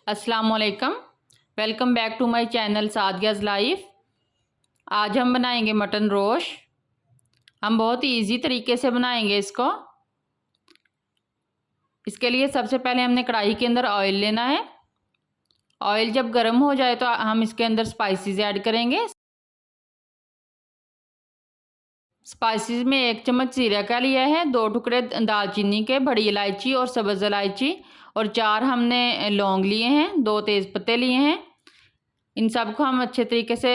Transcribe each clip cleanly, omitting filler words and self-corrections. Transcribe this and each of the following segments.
अस्सलाम वालेकुम। Welcome back to my channel Sadia's life. आज हम बनाएंगे मटन रोस्ट। हम बहुत ही इजी तरीके से बनाएंगे इसको। इसके लिए सबसे पहले हमने कढ़ाई के अंदर ऑयल लेना है। ऑयल जब गर्म हो जाए तो हम इसके अंदर स्पाइसेस ऐड करेंगे। स्पाइसेस में 1 चम्मच जीरा का लिया है, 2 टुकड़े दालचीनी के, बड़ी इलायची और सब्ज़ इलायची और 4 हमने लौंग लिए हैं, 2 तेज़ पत्ते लिए हैं। इन सबको हम अच्छे तरीके से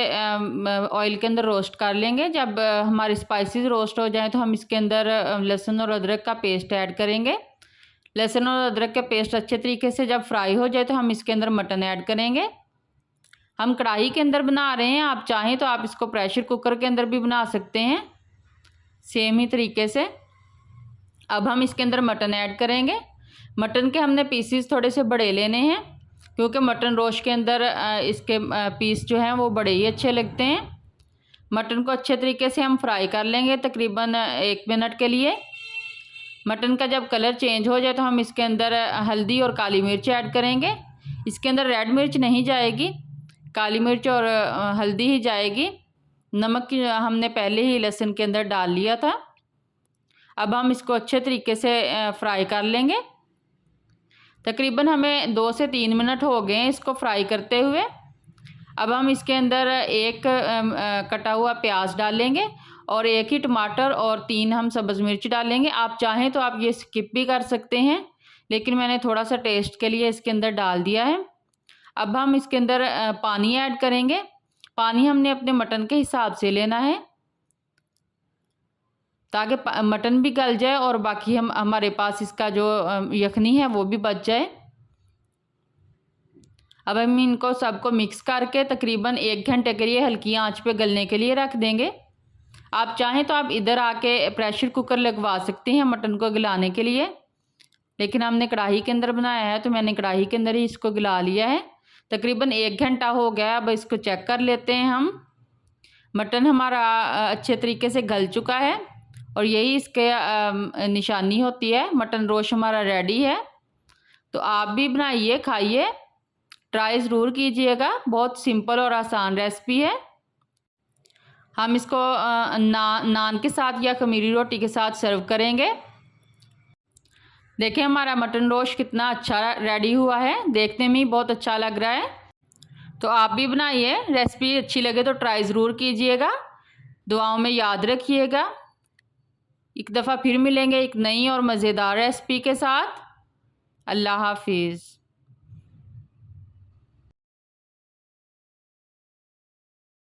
ऑयल के अंदर रोस्ट कर लेंगे। जब हमारे स्पाइसेस रोस्ट हो जाएं तो हम इसके अंदर लहसुन और अदरक का पेस्ट ऐड करेंगे। लहसुन और अदरक का पेस्ट अच्छे तरीके से जब फ्राई हो जाए तो हम इसके अंदर मटन ऐड करेंगे। हम कढ़ाई के अंदर बना रहे हैं, आप चाहें तो आप इसको प्रेशर कुकर के अंदर भी बना सकते हैं, सेम ही तरीके से। अब हम इसके अंदर मटन ऐड करेंगे। मटन के हमने पीसीस थोड़े से बड़े लेने हैं, क्योंकि मटन रोस्ट के अंदर इसके पीस जो हैं वो बड़े ही अच्छे लगते हैं। मटन को अच्छे तरीके से हम फ्राई कर लेंगे तकरीबन 1 मिनट के लिए। मटन का जब कलर चेंज हो जाए तो हम इसके अंदर हल्दी और काली मिर्च ऐड करेंगे। इसके अंदर रेड मिर्च नहीं जाएगी, काली मिर्च और हल्दी ही जाएगी। नमक की हमने पहले ही लहसुन के अंदर डाल लिया था। अब हम इसको अच्छे तरीके से फ्राई कर लेंगे। तकरीबन हमें 2 से 3 मिनट हो गए हैं इसको फ्राई करते हुए। अब हम इसके अंदर एक कटा हुआ प्याज डालेंगे और 1 ही टमाटर और 3 हम सब्ज़ मिर्च डालेंगे। आप चाहें तो आप ये स्किप भी कर सकते हैं, लेकिन मैंने थोड़ा सा टेस्ट के लिए इसके अंदर डाल दिया है। अब हम इसके अंदर पानी ऐड करेंगे। पानी हमने अपने मटन के हिसाब से लेना है, ताकि मटन भी गल जाए और बाकी हमारे पास इसका जो यखनी है वो भी बच जाए। अब हम इनको सबको मिक्स करके तकरीबन 1 घंटे के लिए हल्की आंच पे गलने के लिए रख देंगे। आप चाहें तो आप इधर आके प्रेशर कुकर लगवा सकते हैं मटन को गलाने के लिए, लेकिन हमने कढ़ाई के अंदर बनाया है तो मैंने कढ़ाई के अंदर ही इसको गला लिया है। तकरीबन 1 घंटा हो गया। अब इसको चेक कर लेते हैं हम। मटन हमारा अच्छे तरीके से गल चुका है और यही इसके निशानी होती है। मटन रोस्ट हमारा रेडी है। तो आप भी बनाइए, खाइए, ट्राई ज़रूर कीजिएगा। बहुत सिंपल और आसान रेसिपी है। हम इसको नान के साथ या खमीरी रोटी के साथ सर्व करेंगे। देखें हमारा मटन रोस्ट कितना अच्छा रेडी हुआ है, देखने में ही बहुत अच्छा लग रहा है। तो आप भी बनाइए। रेसिपी अच्छी लगे तो ट्राई ज़रूर कीजिएगा। दुआओं में याद रखिएगा। एक दफ़ा फिर मिलेंगे एक नई और मज़ेदार रेसिपी के साथ। अल्लाह हाफिज़।